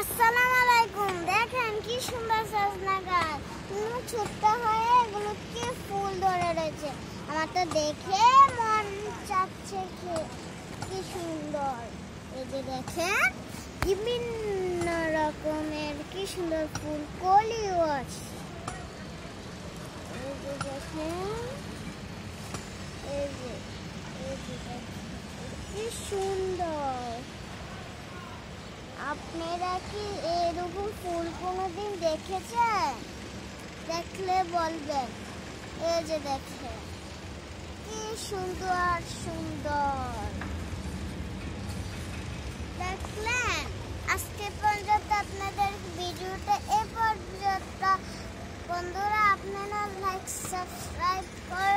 আসসালামু আলাইকুম। দেখেন কি সুন্দর সজনা গাছ, ছোট্ট হয়ে এগুলো কি ফুল ধরে রয়েছে। আমার তো দেখে মন চাচ্ছে কি সুন্দর। এই যে দেখেন বিভিন্ন রকমের কি সুন্দর ফুল, কলিও আছে। এই যে দেখেন, এই যে কি সুন্দর। আপনারা কি এরকম ফুল কোনোদিন দেখেছেন? দেখলে বলবেন। এই যে দেখেন কি সুন্দর সুন্দর। দেখলেন? আজকে পর্যন্ত আপনাদের ভিডিওটা এ পর্যন্ত। বন্ধুরা, আপনারা লাইক সাবস্ক্রাইব করে